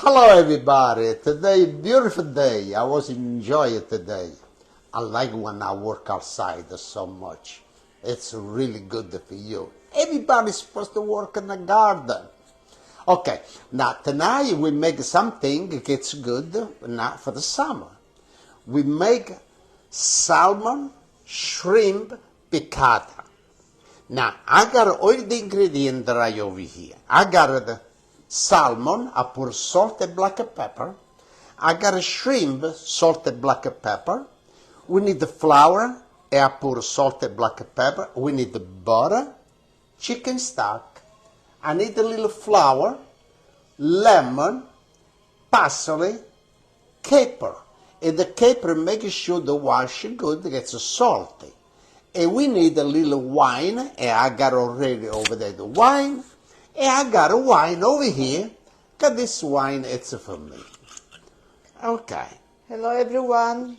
Hello everybody, today beautiful day. I was enjoying it today. I like when I work outside so much. It's really good for you. Everybody's supposed to work in the garden. Okay, now tonight we make something that's good now for the summer. We make salmon shrimp piccata. Now I got all the ingredients right over here. I got the salmon, I put salt and black pepper. I got a shrimp, salt and black pepper. We need the flour, and I put salt and black pepper. We need the butter, chicken stock. I need a little flour, lemon, parsley, caper. And the caper, make sure the wash good, gets salty. And we need a little wine, and I got already over there the wine. And I got a wine over here, because this wine, it's for me. Okay. Hello everyone.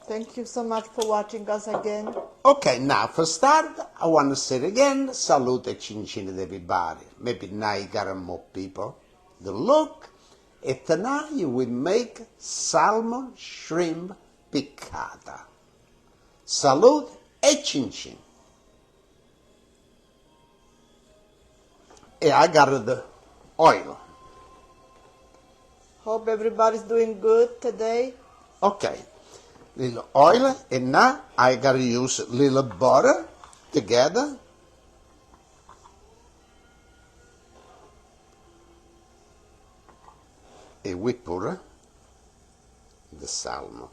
Thank you so much for watching us again. Okay, now for start, I want to say it again, salute e cincin to everybody. Maybe now you got more people to look. And tonight we make salmon shrimp piccata. Salute e cincin. And I got the oil. Hope everybody's doing good today. Okay, little oil, and now I gotta use little butter together. And we put the salmon.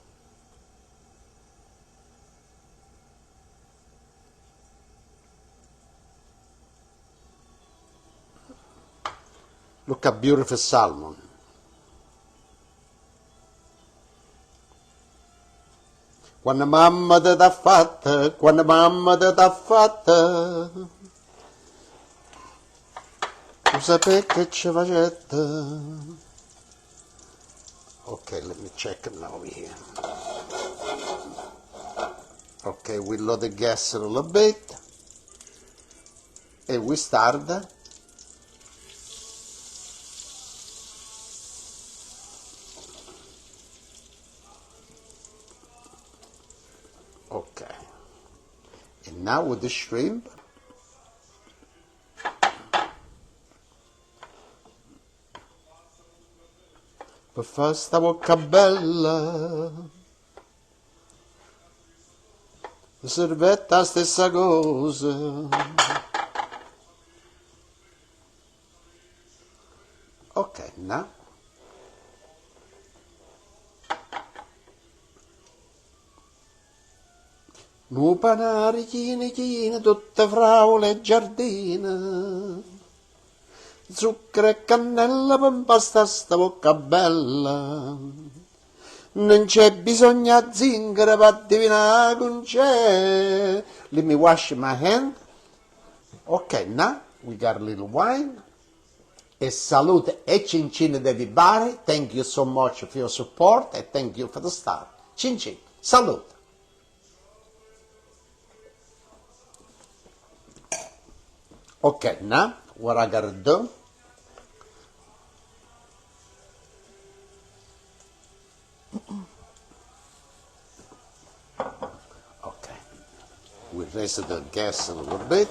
Look at beautiful salmon. Quando mamma te t'ha fatta, quando mamma te t'ha fatta, tu sapevi che ci facette. Okay, let me check it now here. Okay, we lower the gas a little bit, and we start. Okay, and now with the shrimp, per fare sta bocca bella, servetta stessa cosa. Okay, now nu panare chine, tutte fraule giardina, zucchero e cannella per impastare sta bocca bella. Non c'è bisogno a zingara per divinare con c'è. Let me wash my hand. Okay, now we got a little wine. E salute e cincin to everybody. Thank you so much for your support and thank you for the start. Cincin, salute. Okay, now what I gotta do? Okay, we raise the gas a little bit.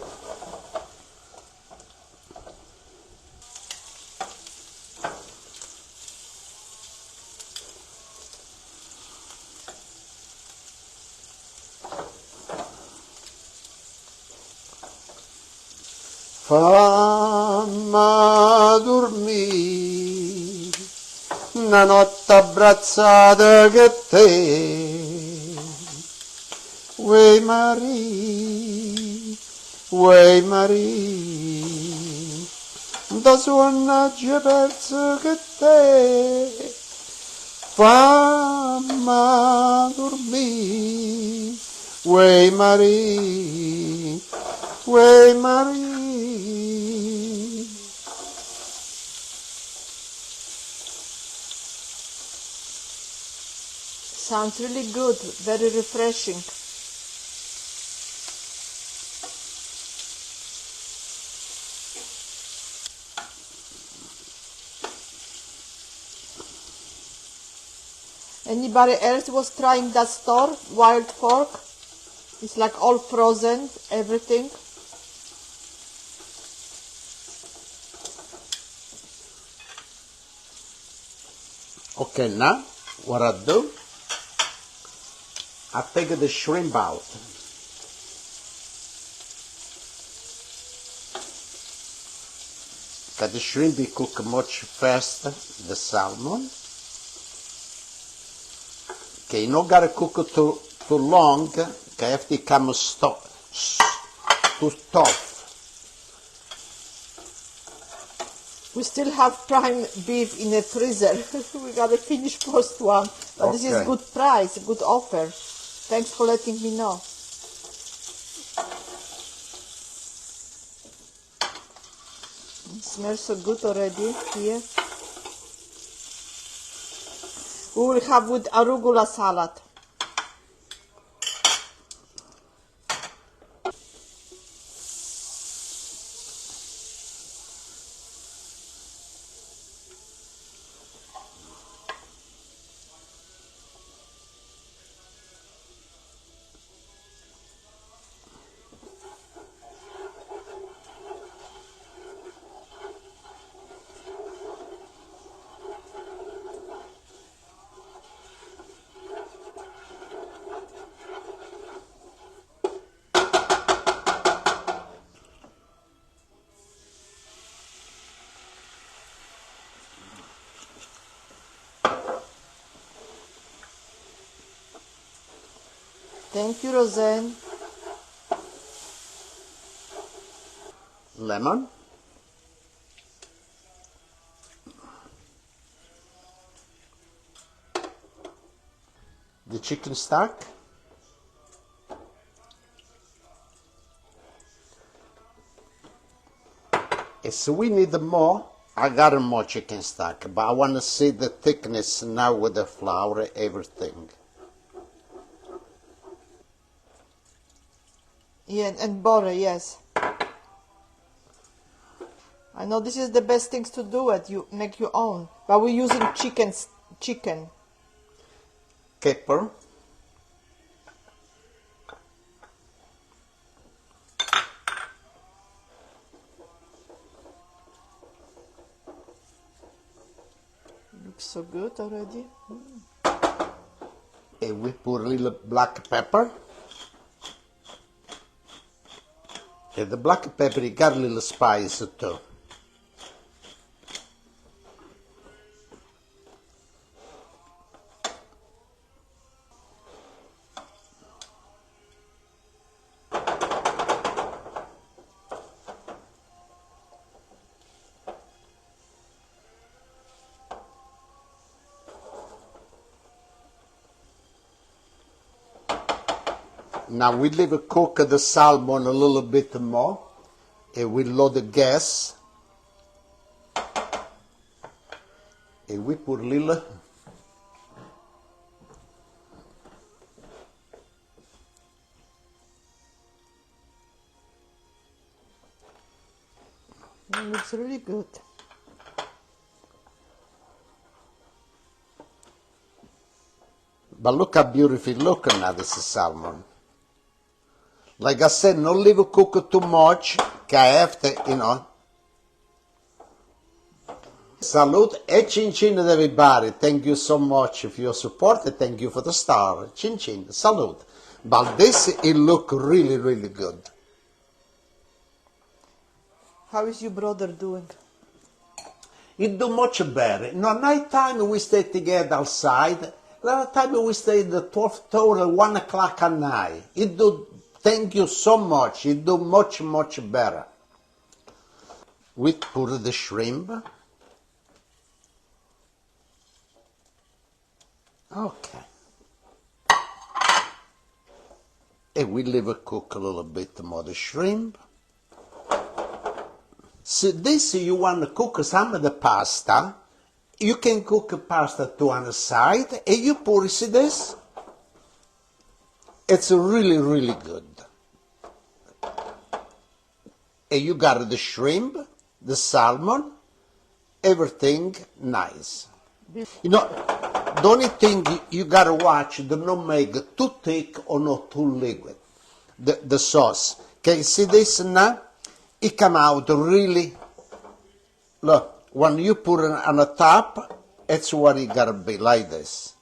Famma dormire una notte abbracciata che te, uè Maria, da suonaggia perso che te, famma dormire, uè Maria, uè Maria. Sounds really good, very refreshing. Anybody else was trying that store, Wild Fork? It's like all frozen, everything. Okay, now what I do, I take the shrimp out. Because the shrimp will cook much faster, the salmon. Okay, you don't gotta cook it too long, okay, if it becomes too tough. We still have prime beef in the freezer. We gotta finish first one. But this is good price, good offer. Thanks for letting me know. It smells so good already here. We will have with arugula salad. Thank you, Roseanne. Lemon. The chicken stock. And so we need more. I got more chicken stock, but I want to see the thickness now with the flour, everything. Yeah, and butter, yes. I know this is the best things to do it. You make your own, but we're using chicken. Pepper. Looks so good already. And we put a little black pepper. And the black pepper, it got a little spice too. Now we leave it cook the salmon a little bit more, and we load the gas, and we put a little It looks really good. but look how beautiful it looks now, this salmon. Like I said, don't leave it cook too much, because after, you know. Salute e chin chin to everybody. Thank you so much for your support. Thank you for the star. Chin chin. Salute. But this, it look really, really good. How is your brother doing? It do much better. No, night time we stay together outside. Another time we stay the 12th hour, 1 o'clock at night. It do, thank you so much. It do much, much better. We put the shrimp. Okay. And we leave it cook a little bit more the shrimp. So this you want to cook some of the pasta. You can cook pasta to one side and you pour this. It's really, really good. And you got the shrimp, the salmon, everything nice. You know, The only thing you gotta watch, do not make too thick or not too liquid, the sauce. Okay, see this now? It come out really, look, when you put it on the top, it's what it gotta be, like this.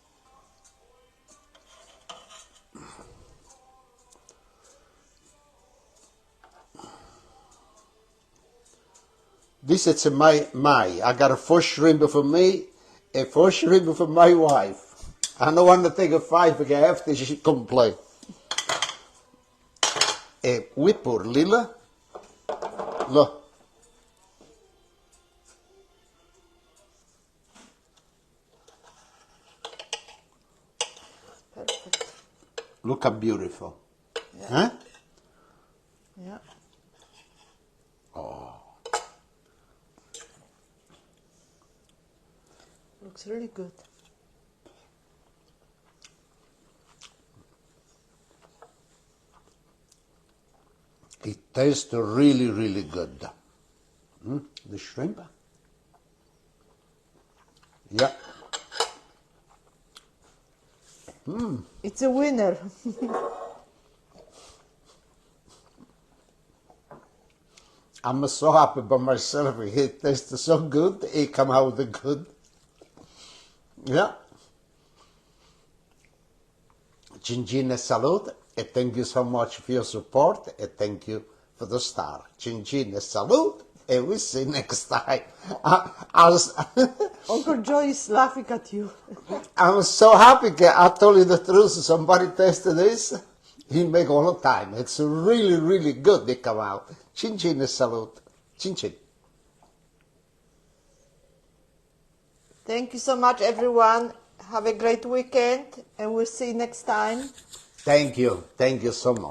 This is my, I got a 4 shrimp for me, a 4 shrimp for my wife. I don't want to take a 5 because after she complain. E we put little, look. Perfect. Look how beautiful. Yeah. Huh? Yeah. Oh. Looks really good. It tastes really, really good. The shrimp? Yeah. It's a winner. I'm so happy by myself. It tastes so good. It come out good. Yeah. Cin e salute, and thank you so much for your support, and thank you for the star. Cin e salute, and we'll see you next time. Uncle Joe is laughing at you. I'm so happy that I told you the truth. Somebody tasted this. He make all the time. It's really, really good. They come out. Cin e salute. Cin cin. Thank you so much, everyone. Have a great weekend, and we'll see you next time. Thank you. Thank you so much.